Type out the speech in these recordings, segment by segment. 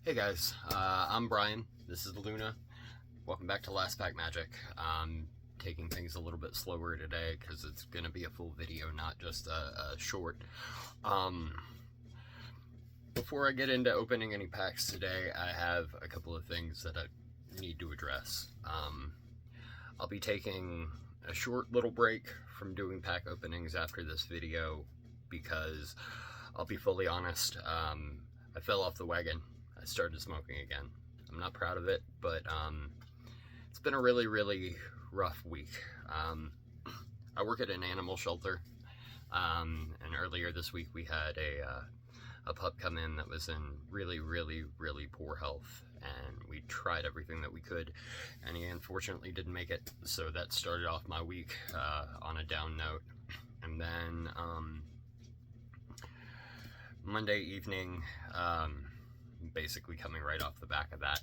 Hey guys, I'm Brian. This is Luna. Welcome back to Last Pack Magic. I'm taking things a little bit slower today because it's going to be a full video, not just a short. Before I get into opening any packs today, I have a couple of things that I need to address. I'll be taking a short little break from doing pack openings after this video because I'll be fully honest, I fell off the wagon. I started smoking again. I'm not proud of it, but it's been a really rough week. I work at an animal shelter, and earlier this week we had a pup come in that was in really poor health, and we tried everything that we could, and he unfortunately didn't make it. So that started off my week on a down note. And then Monday evening, basically coming right off the back of that,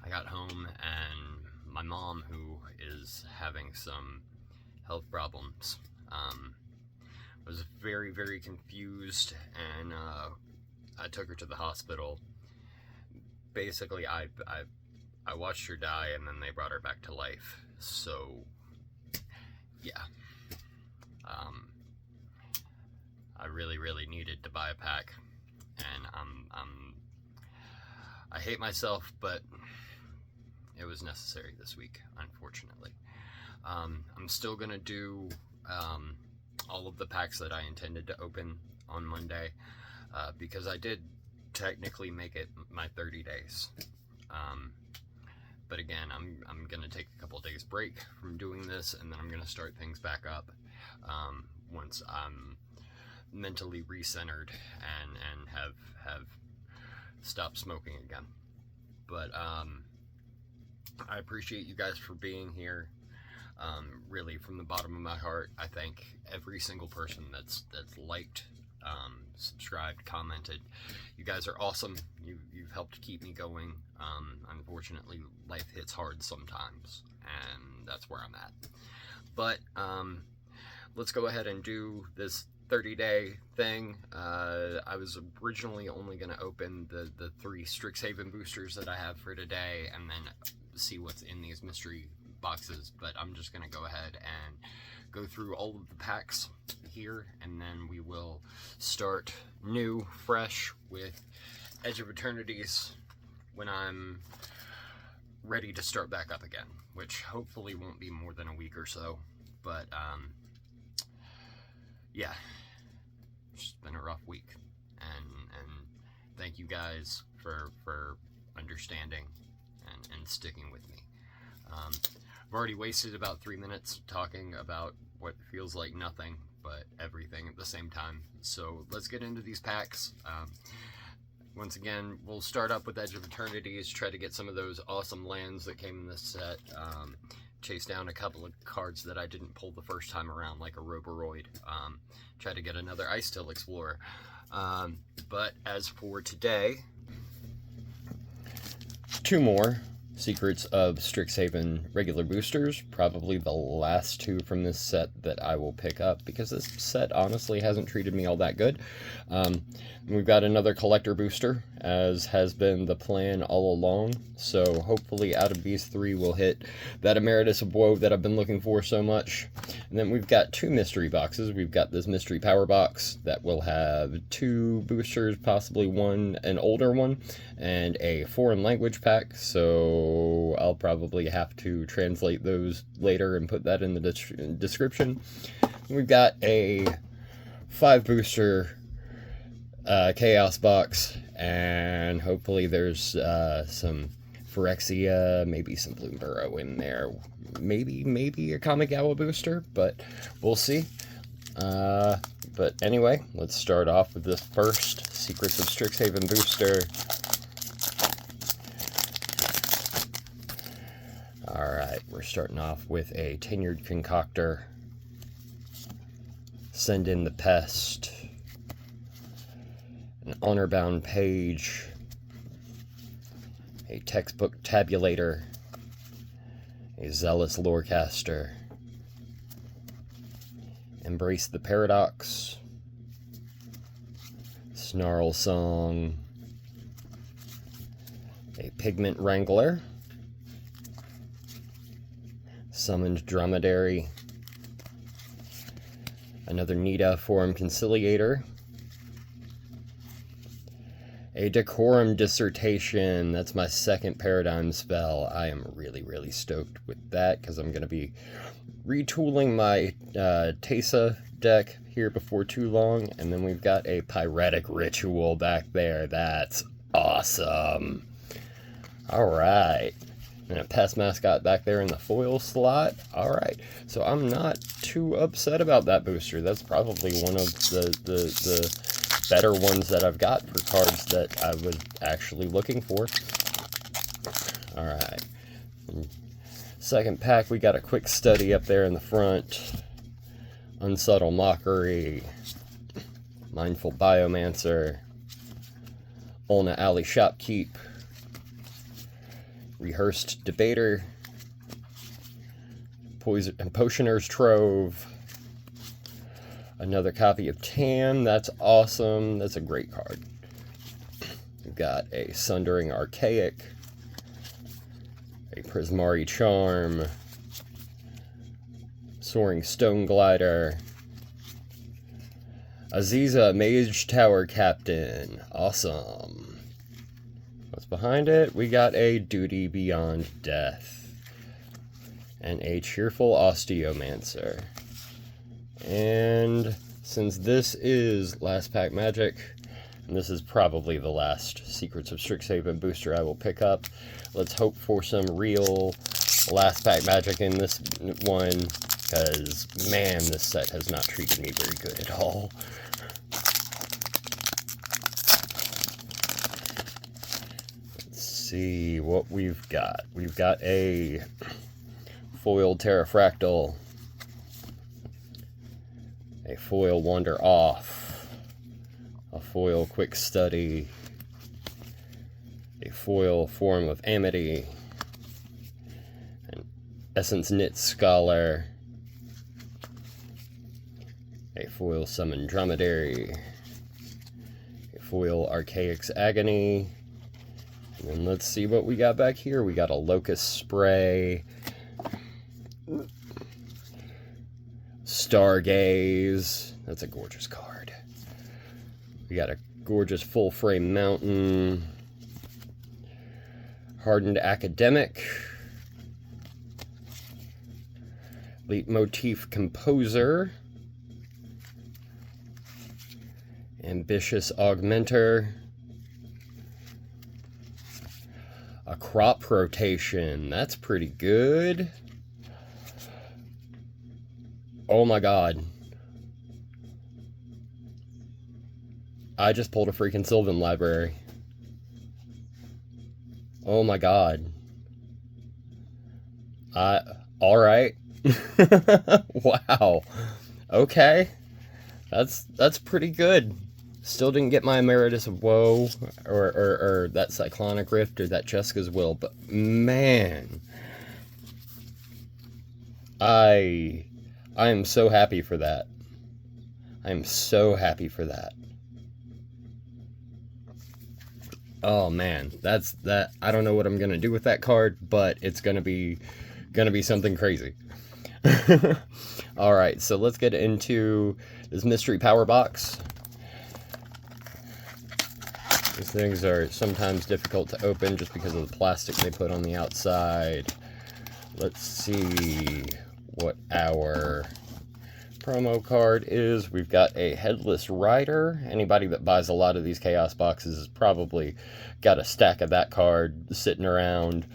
I got home and my mom, who is having some health problems, was very confused, and I took her to the hospital. Basically, I watched her die, and then they brought her back to life. So yeah, I really needed to buy a pack, and I hate myself, but it was necessary this week, unfortunately. I'm still gonna do all of the packs that I intended to open on Monday, because I did technically make it my 30 days. But again, I'm gonna take a couple days break from doing this, and then I'm gonna start things back up once I'm mentally recentered and have stopped smoking again. But I appreciate you guys for being here. Really, from the bottom of my heart, I thank every single person that's liked, subscribed, commented. You guys are awesome. You've helped keep me going. Unfortunately, life hits hard sometimes, and that's where I'm at. But let's go ahead and do this 30-day thing. I was originally only going to open the 3 Strixhaven boosters that I have for today, and then see what's in these mystery boxes, but I'm just going to go ahead and go through all of the packs here, and then we will start new, fresh, with Edge of Eternities when I'm ready to start back up again, which hopefully won't be more than a week or so. But yeah, it's been a rough week, and thank you guys for understanding and sticking with me. I've already wasted about 3 minutes talking about what feels like nothing but everything at the same time. So let's get into these packs. Once again, we'll start up with Edge of Eternities, try to get some of those awesome lands that came in this set, chase down a couple of cards that I didn't pull the first time around, like a Roboroid, try to get another Ice Tail Explorer. But as for today, 2 more Secrets of Strixhaven regular boosters, probably the last 2 from this set that I will pick up, because this set honestly hasn't treated me all that good. We've got another collector booster, as has been the plan all along, so hopefully out of these 3 we'll hit that Emeritus of Woe that I've been looking for so much. And then we've got 2 mystery boxes. We've got this mystery power box that will have 2 boosters, possibly an older one, and a foreign language pack, so I'll probably have to translate those later and put that in the description. We've got a 5 booster chaos box, and hopefully there's some Phyrexia, maybe some Bloomburrow in there, maybe a Kamigawa booster, but we'll see. But anyway, let's start off with this first Secrets of Strixhaven booster. Alright, we're starting off with a Tenured Concoctor, Send in the Pest, an Honor-Bound Page, a Textbook Tabulator, a Zealous Lorecaster, Embrace the Paradox, Snarl Song, a Pigment Wrangler, Summoned Dromedary, another Nita Forum Conciliator, a Decorum Dissertation. That's my second Paradigm spell. I am really stoked with that because I'm going to be retooling my Teysa deck here before too long. And then we've got a Pyretic Ritual back there. That's awesome. Alright. And a Pest Mascot back there in the foil slot. Alright. So I'm not too upset about that booster. That's probably one of the better ones that I've got for cards that I was actually looking for. Alright. Second pack, we got a Quick Study up there in the front. Unsubtle Mockery. Mindful Biomancer. Ulna Alley Shopkeep. Rehearsed Debater. Potioner's Trove. Another copy of Tan. That's awesome. That's a great card. We've got a Sundering Archaic. A Prismari Charm. Soaring Stone Glider. Aziza Mage Tower Captain. Awesome. What's behind it? We got a Duty Beyond Death. And a Cheerful Osteomancer. And since this is Last Pack Magic, and this is probably the last Secrets of Strixhaven booster I will pick up, let's hope for some real Last Pack Magic in this one, because, man, this set has not treated me very good at all. Let's see what we've got. We've got a foil Terrafractal, a foil Wander Off, a foil Quick Study, a foil Forum of Amity, an Essence Knit Scholar, a foil Summon Dromedary, a foil Archaic's Agony, and then let's see what we got back here. We got a Locust Spray, Stargaze. That's a gorgeous card. We got a gorgeous full frame Mountain, Hardened Academic, Leitmotif Composer, Ambitious Augmenter, a Crop Rotation. That's pretty good. Oh my god. I just pulled a freaking Sylvan Library. Oh my god. Alright. Wow. Okay. That's pretty good. Still didn't get my Emeritus of Woe, or that Cyclonic Rift, or that Cheska's Will, but man. I am so happy for that. I am so happy for that. Oh man, that. I don't know what I'm gonna do with that card, but it's gonna be something crazy. All right, so let's get into this mystery power box. These things are sometimes difficult to open just because of the plastic they put on the outside. Let's see what our promo card is. We've got a Headless Rider. Anybody that buys a lot of these Chaos boxes has probably got a stack of that card sitting around.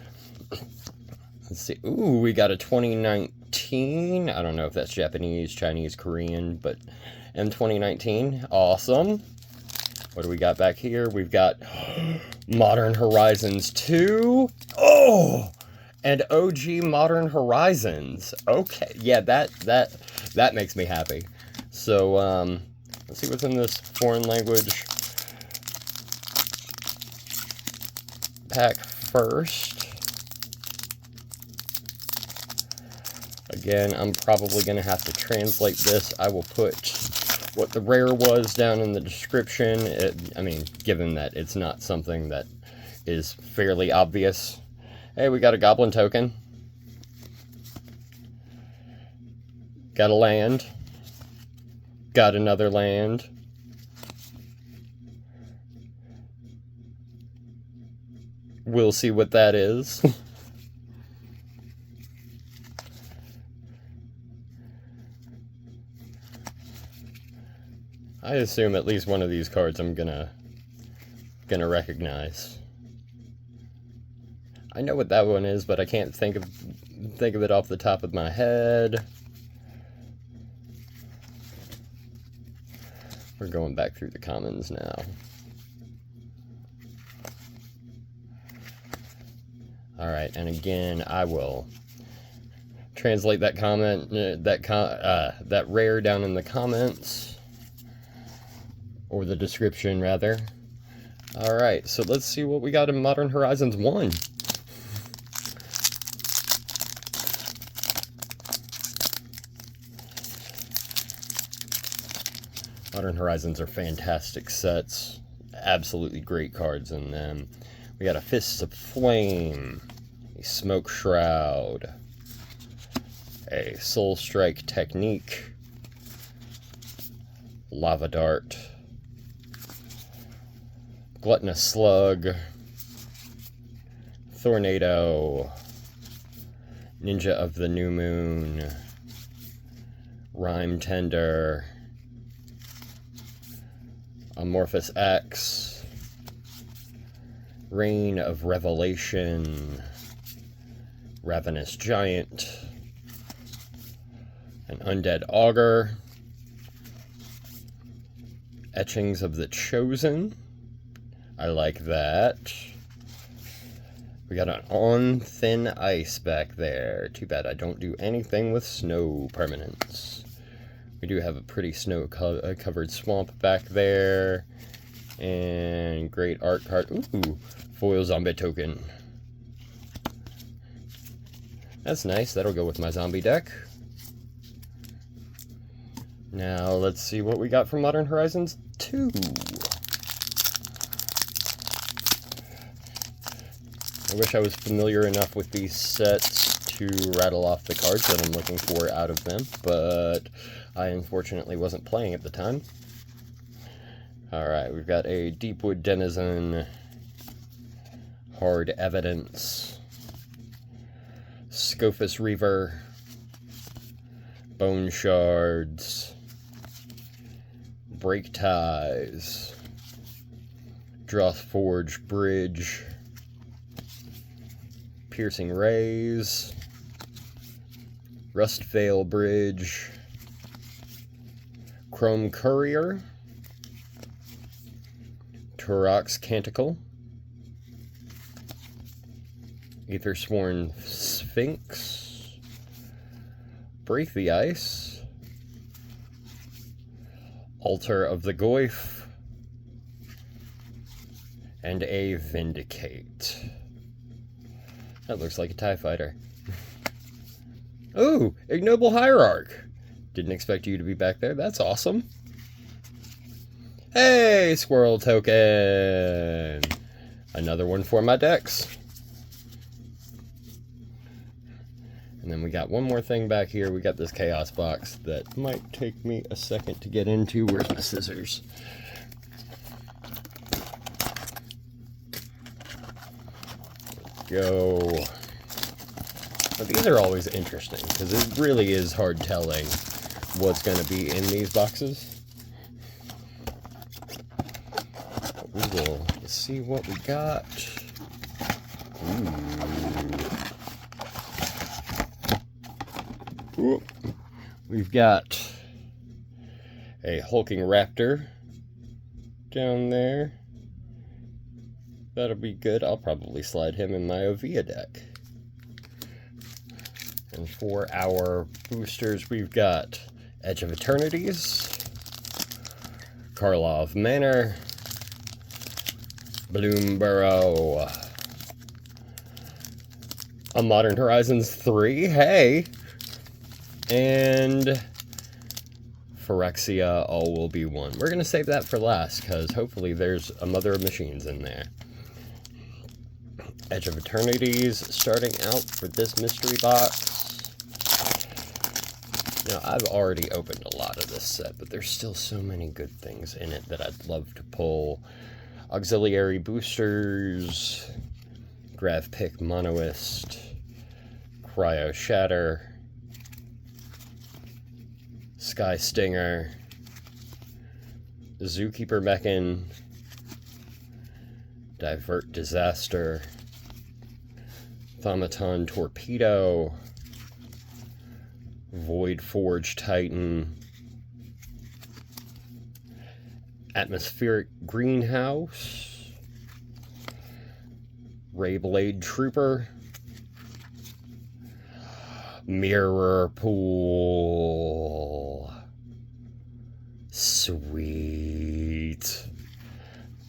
Let's see. Ooh, we got a 2019. I don't know if that's Japanese, Chinese, Korean, but M2019. Awesome. What do we got back here? We've got Modern Horizons 2. Oh! And OG Modern Horizons. Okay, yeah, that makes me happy. So, let's see what's in this foreign language pack first. Again, I'm probably going to have to translate this. I will put what the rare was down in the description. I mean, given that it's not something that is fairly obvious. Hey, we got a goblin token. Got a land. Got another land. We'll see what that is. I assume at least one of these cards I'm gonna recognize. I know what that one is, but I can't think of it off the top of my head. We're going back through the commons now. All right, and again, I will translate that comment, that rare down in the comments, or the description rather. All right, so let's see what we got in Modern Horizons 1. Modern Horizons are fantastic sets, absolutely great cards in them. We got a Fists of Flame, a Smoke Shroud, a Soul Strike Technique, Lava Dart, Gluttonous Slug, Tornado, Ninja of the New Moon, Rhyme Tender, Amorphous X, Reign of Revelation, Ravenous Giant, an Undead Augur, Etchings of the Chosen. I like that. We got an On Thin Ice back there. Too bad I don't do anything with snow permanents. We do have a pretty snow-covered swamp back there. And great art card. Ooh, foil zombie token. That's nice. That'll go with my zombie deck. Now let's see what we got from Modern Horizons 2. I wish I was familiar enough with these sets to rattle off the cards that I'm looking for out of them, but I unfortunately wasn't playing at the time. Alright, we've got a Deepwood Denizen, Hard Evidence, Scophus Reaver, Bone Shards, Break Ties, Drothforge Bridge, Piercing Rays, Rustvale Bridge, Chrome Courier, Turok's Canticle, Aethersworn Sphinx, Break the Ice, Altar of the Goyf, and a Vindicate. That looks like a TIE fighter. Ooh, Ignoble Hierarch. Didn't expect you to be back there. That's awesome. Hey, Squirrel Token. Another one for my decks. And then we got one more thing back here. We got this Chaos Box that might take me a second to get into. Where's my scissors? Go. But these are always interesting because it really is hard telling what's going to be in these boxes. But we will see what we got. Ooh. We've got a hulking raptor down there. That'll be good. I'll probably slide him in my Ovia deck. And for our boosters, we've got Edge of Eternities, Karlov Manor, Bloomburrow, a Modern Horizons 3, hey, and Phyrexia All Will Be One. We're going to save that for last, because hopefully there's a Mother of Machines in there. Edge of Eternities starting out for this mystery box. Now, I've already opened a lot of this set, but there's still so many good things in it that I'd love to pull. Auxiliary boosters, Grav Pick Monoist, Cryo Shatter, Sky Stinger, Zookeeper Mechan, Divert Disaster, Thaumaton Torpedo, Void Forge Titan, Atmospheric Greenhouse, Rayblade Trooper, Mirror Pool. Sweet.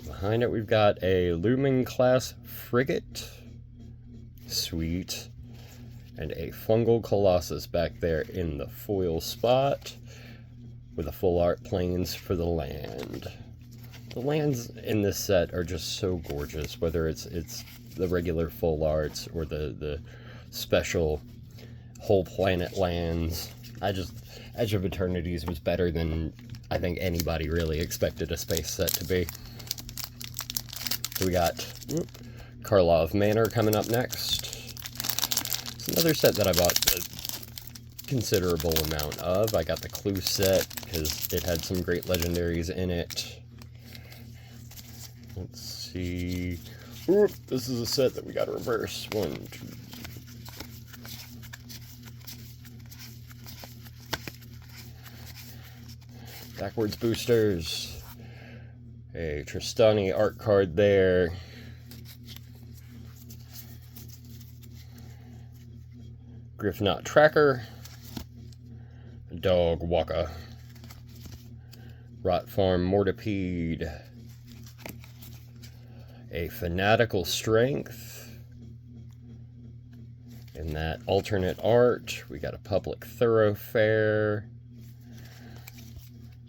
Behind it, we've got a Lumen class frigate. Sweet. And a Fungal Colossus back there in the foil spot with a full art planes for the land. The lands in this set are just so gorgeous, whether it's the regular full arts or the special whole planet lands. Edge of Eternities was better than I think anybody really expected a space set to be. So we got Karlov Manor coming up next. It's another set that I bought a considerable amount of. I got the Clue set because it had some great legendaries in it. Let's see. Oop, this is a set that we got to reverse. 1, 2. Backwards boosters. A Tristani art card there. Griffnot Tracker. Dog Waka. Rot Farm Mortipede. A Fanatical Strength. In that alternate art, we got a Public Thoroughfare.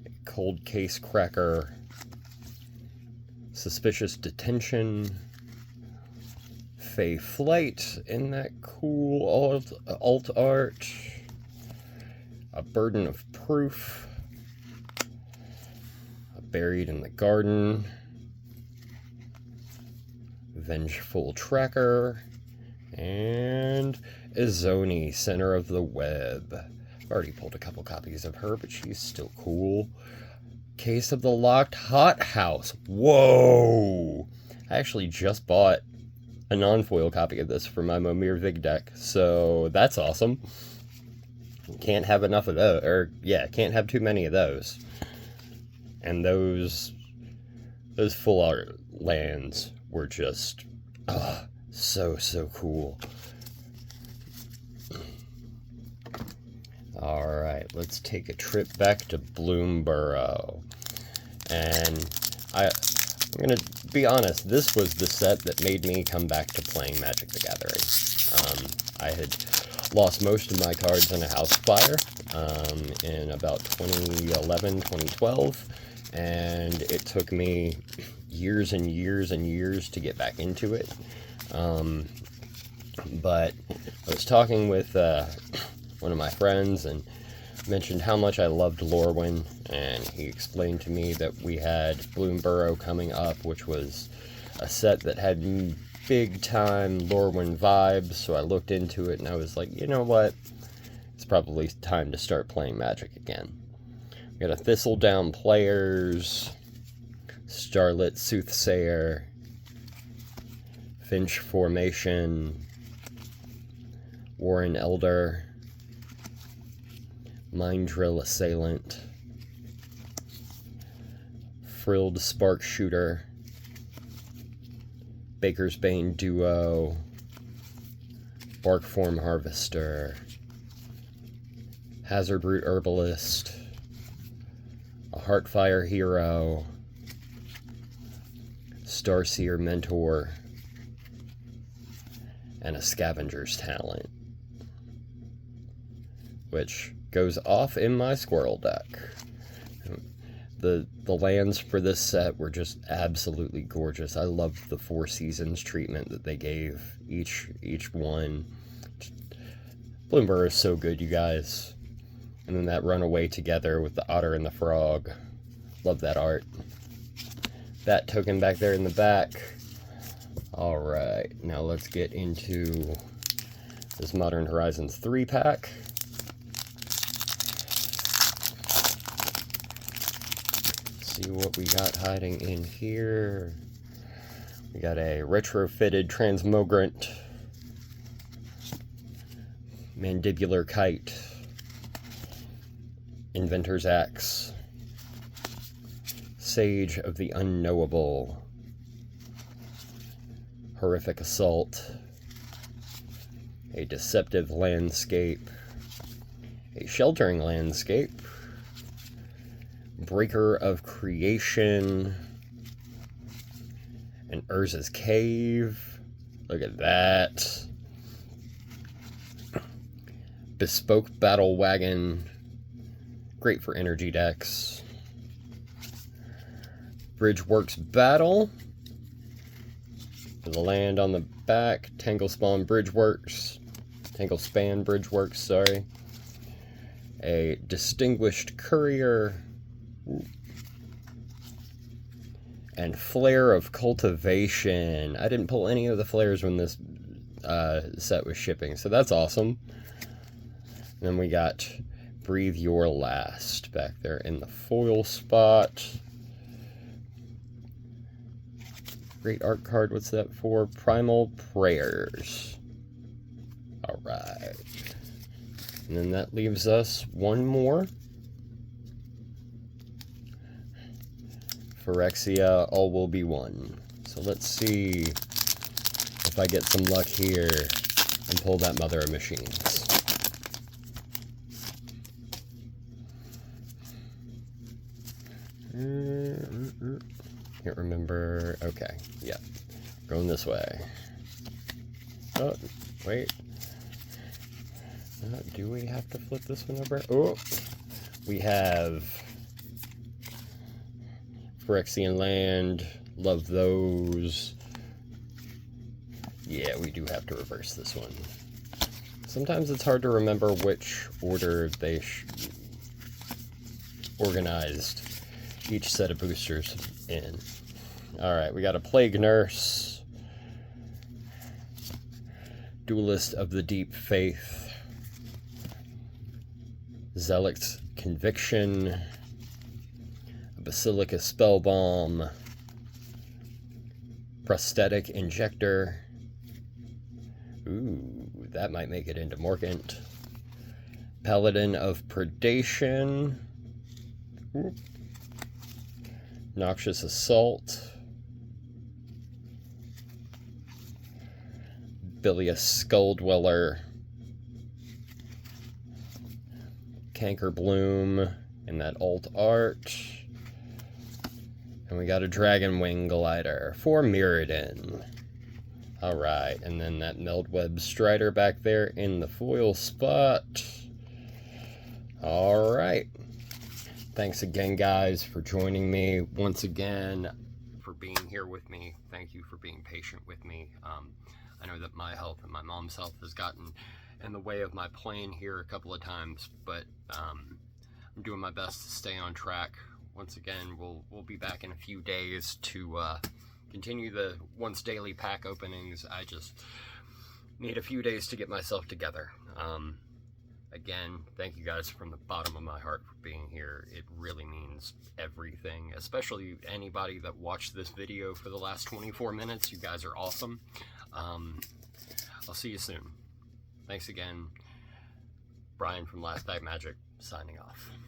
A Cold Case Cracker. Suspicious Detention. Fey Flight in that cool alt art. A Burden of Proof. A Buried in the Garden. Vengeful Tracker. And Izoni, Center of the Web. I've already pulled a couple copies of her, but she's still cool. Case of the Locked Hothouse. Whoa! I actually just bought a non-foil copy of this for my Momir Vig deck, so that's awesome. Can't have enough of those, or yeah, can't have too many of those. And those full art lands were just so cool. Alright, let's take a trip back to Bloomborough. And I'm going to be honest, this was the set that made me come back to playing Magic the Gathering. I had lost most of my cards in a house fire in about 2011, 2012, and it took me years and years and years to get back into it. But I was talking with one of my friends and mentioned how much I loved Lorwyn, and he explained to me that we had Bloomborough coming up, which was a set that had big time Lorwyn vibes, so I looked into it and I was like, you know what, it's probably time to start playing Magic again. We got a Thistledown Players, Starlit Soothsayer, Finch Formation, Warren Elder, Mind Drill Assailant, Frilled Spark Shooter, Baker's Bane Duo, Barkform Harvester, Hazard Root Herbalist, a Heartfire Hero, Starseer Mentor, and a Scavenger's Talent, which goes off in my Squirrel deck. The lands for this set were just absolutely gorgeous. I loved the 4 seasons treatment that they gave each one. Bloomberg is so good, you guys. And then that runaway together with the otter and the frog. Love that art. That token back there in the back. Alright, now let's get into this Modern Horizons 3 pack. See what we got hiding in here. We got a retrofitted transmogrant, mandibular kite, inventor's axe, sage of the unknowable, horrific assault, a deceptive landscape, a sheltering landscape, breaker of creation, and Urza's cave. Look at that. Bespoke battle wagon, great for energy decks. Bridgeworks battle, for the land on the back. Tanglespan Bridgeworks, sorry. A distinguished courier. And Flare of Cultivation. I didn't pull any of the flares when this set was shipping, so that's awesome. And then we got Breathe Your Last back there in the foil spot. Great art card, what's that for? Primal Prayers. Alright. And then that leaves us one more. Phyrexia, all will be one. So let's see if I get some luck here and pull that Mother of Machines. Can't remember. Okay, yeah. Going this way. Oh, wait. Do we have to flip this one over? Oh, we have Phyrexian land. Love those. Yeah, we do have to reverse this one. Sometimes it's hard to remember which order they organized each set of boosters in. Alright, we got a Plague Nurse, Duelist of the Deep Faith, Zealot's Conviction, a Basilica Spellbomb, Prosthetic Injector. Ooh, that might make it into Morgant. Paladin of Predation. Ooh. Noxious Assault. Bilious Skull Dweller. Canker Bloom in that alt art. And we got a Dragon Wing Glider for Mirrodin. Alright, and then that Meldweb Strider back there in the foil spot. Alright. Thanks again, guys, for joining me once again, for being here with me. Thank you for being patient with me. I know that my health and my mom's health has gotten in the way of my playing here a couple of times, but I'm doing my best to stay on track. Once again, we'll be back in a few days to continue the once daily pack openings. I just need a few days to get myself together. Again, thank you guys from the bottom of my heart for being here. It really means everything, especially anybody that watched this video for the last 24 minutes. You guys are awesome. I'll see you soon. Thanks again. Brian from Last Night Magic, signing off.